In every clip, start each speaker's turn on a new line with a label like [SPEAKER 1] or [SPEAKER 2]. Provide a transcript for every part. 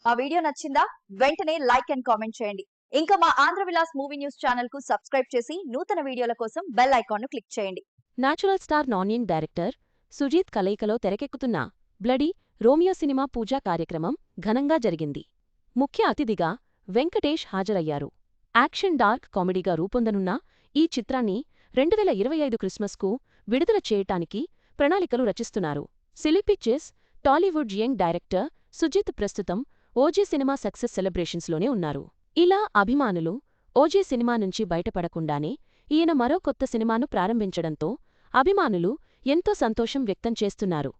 [SPEAKER 1] ఆ వీడియో నచ్చిందా? వెంటనే లైక్ అండ్ కామెంట్ చేయండి. ఇంకా మా Andhra Vilas movie news channel కు సబ్స్క్రైబ్ చేసి నూతన వీడియోల కోసం బెల్ ఐకాన్ ను క్లిక్ చేయండి.
[SPEAKER 2] Natural star Nani director Sujeeth కలయికలో తెరకెక్కుతున్న బ్లడీ రోమియో సినిమా పూజా కార్యక్రమం ఘనంగా జరిగింది. ముఖ్య అతిథిగా వెంకటేష్ హాజరయ్యారు. యాక్షన్ డార్క్ కామెడీగా రూపొందనున్న ఈ చిత్రాన్ని 2025 క్రిస్మస్కు విడుదల చేయటానికి ప్రణాళికలు రచిస్తున్నారు. సిలీ pictures Tollywood young director Sujeeth ప్రస్తుతం ఓజీ సినిమా సక్సెస్ సెలబ్రేషన్స్లోనే ఉన్నారు. ఇలా అభిమానులు ఓజీ సినిమా నుంచి బయటపడకుండానే ఈయన మరో కొత్త సినిమాను ప్రారంభించడంతో అభిమానులు ఎంతో సంతోషం వ్యక్తం చేస్తున్నారు.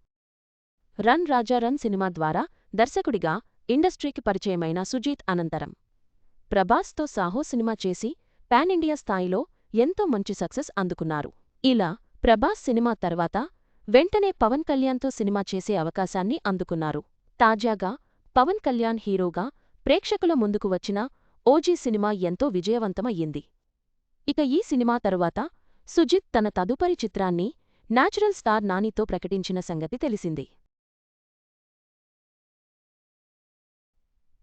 [SPEAKER 2] రన్ రాజా రన్ సినిమా ద్వారా దర్శకుడిగా ఇండస్ట్రీకి పరిచయమైన సుజీత్ అనంతరం ప్రభాస్తో సాహో సినిమా చేసి పాన్ ఇండియా స్థాయిలో ఎంతో మంచి సక్సెస్ అందుకున్నారు. ఇలా ప్రభాస్ సినిమా తర్వాత వెంటనే పవన్ కళ్యాణ్తో సినిమా చేసే అవకాశాన్ని అందుకున్నారు. తాజాగా పవన్ కళ్యాణ్ హీరోగా ప్రేక్షకుల ముందుకు వచ్చిన ఓజీ సినిమా ఎంతో విజయవంతమయ్యింది. ఇక ఈ సినిమా తరువాత సుజిత్ తన తదుపరి చిత్రాన్ని నేచురల్ స్టార్ నానితో ప్రకటించిన సంగతి తెలిసింది.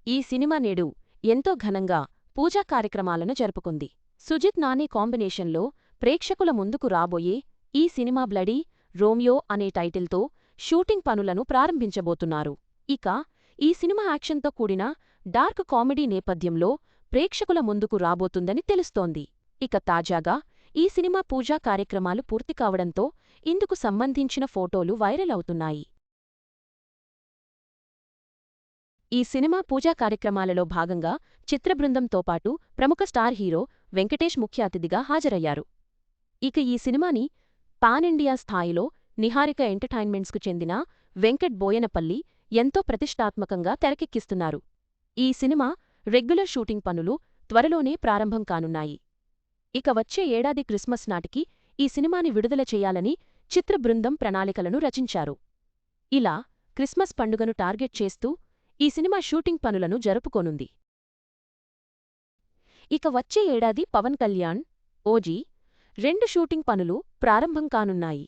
[SPEAKER 2] ఈ సినిమా నేడు ఎంతో ఘనంగా పూజా కార్యక్రమాలను జరుపుకుంది. సుజిత్ నాని కాంబినేషన్లో ప్రేక్షకుల ముందుకు రాబోయే ఈ సినిమా బ్లడీ రోమియో అనే టైటిల్తో షూటింగ్ పనులను ప్రారంభించబోతున్నారు. ఇక ఈ సినిమా యాక్షన్తో కూడిన డార్క్ కామెడీ నేపథ్యంలో ప్రేక్షకుల ముందుకు రాబోతుందని తెలుస్తోంది. ఇక తాజాగా ఈ సినిమా పూజా కార్యక్రమాలు పూర్తి కావడంతో ఇందుకు సంబంధించిన ఫోటోలు వైరల్ అవుతున్నాయి. ఈ సినిమా పూజా కార్యక్రమాలలో భాగంగా చిత్రబృందంతో పాటు ప్రముఖ స్టార్ హీరో వెంకటేష్ ముఖ్య అతిథిగా హాజరయ్యారు. ఇక ఈ సినిమాని పాన్ ఇండియా స్థాయిలో నిహారిక ఎంటర్టైన్మెంట్స్కు చెందిన వెంకట్ బోయనపల్లి ఎంతో ప్రతిష్టాత్మకంగా తెరకెక్కిస్తున్నారు. ఈ సినిమా రెగ్యులర్ షూటింగ్ పనులు త్వరలోనే ప్రారంభం కానున్నాయి. ఇక వచ్చే ఏడాది క్రిస్మస్ నాటికి ఈ సినిమాని విడుదల చేయాలని చిత్రబృందం ప్రణాళికలను రచించారు. ఇలా క్రిస్మస్ పండుగను టార్గెట్ చేస్తూ ఈ సినిమా షూటింగ్ పనులను జరుపుకోనుంది. ఇక వచ్చే ఏడాది పవన్ కళ్యాణ్ ఓజీ 2 షూటింగ్ పనులు ప్రారంభం కానున్నాయి.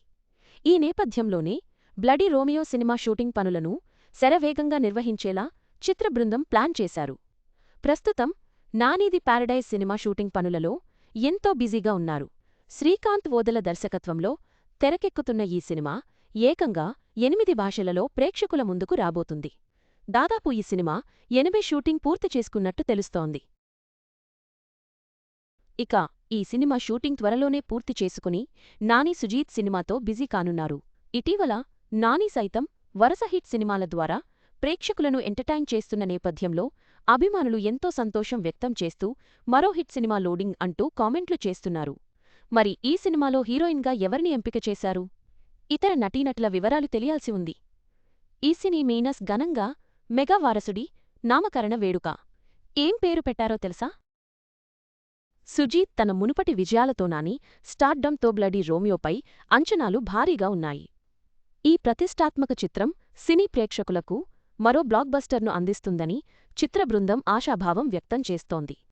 [SPEAKER 2] ఈ నేపథ్యంలోనే బ్లడీ రోమియో సినిమా షూటింగ్ పనులను శరవేగంగా నిర్వహించేలా చిత్రబృందం ప్లాన్ చేశారు. ప్రస్తుతం నానిది ప్యారడైజ్ సినిమా షూటింగ్ పనులలో ఎంతో బిజీగా ఉన్నారు. శ్రీకాంత్ ఓదెల దర్శకత్వంలో తెరకెక్కుతున్న ఈ సినిమా ఏకంగా 8 భాషలలో ప్రేక్షకుల ముందుకు రాబోతుంది. దాదాపు ఈ సినిమా 80 షూటింగ్ పూర్తి చేసుకున్నట్టు తెలుస్తోంది. ఇక ఈ సినిమా షూటింగ్ త్వరలోనే పూర్తి చేసుకుని నాని సుజీత్ సినిమాతో బిజీ కానున్నారు. ఇటీవల నాని సైతం వరుస హిట్ సినిమాల ద్వారా ప్రేక్షకులను ఎంటర్టైన్ చేస్తున్న నేపథ్యంలో అభిమానులు ఎంతో సంతోషం వ్యక్తం చేస్తూ మరో హిట్ సినిమా లోడింగ్ అంటూ కామెంట్లు చేస్తున్నారు. మరి ఈ సినిమాలో హీరోయిన్గా ఎవరిని ఎంపిక చేశారు? ఇతర నటీనటుల వివరాలు తెలియాల్సి ఉంది. ఈ సినీ మీనస్ ఘనంగా మెగా వారసుడి నామకరణ వేడుక ఏం పేరు పెట్టారో తెలుసా? సుజీత్ తన మునుపటి విజయాలతో నాని స్టార్డమ్తో బ్లడీ రోమియోపై అంచనాలు భారీగా ఉన్నాయి. ఈ ప్రతిష్టాత్మక చిత్రం సినీ ప్రేక్షకులకు మరో బ్లాక్బస్టర్ను అందిస్తుందని చిత్రబృందం ఆశాభావం వ్యక్తం చేస్తోంది.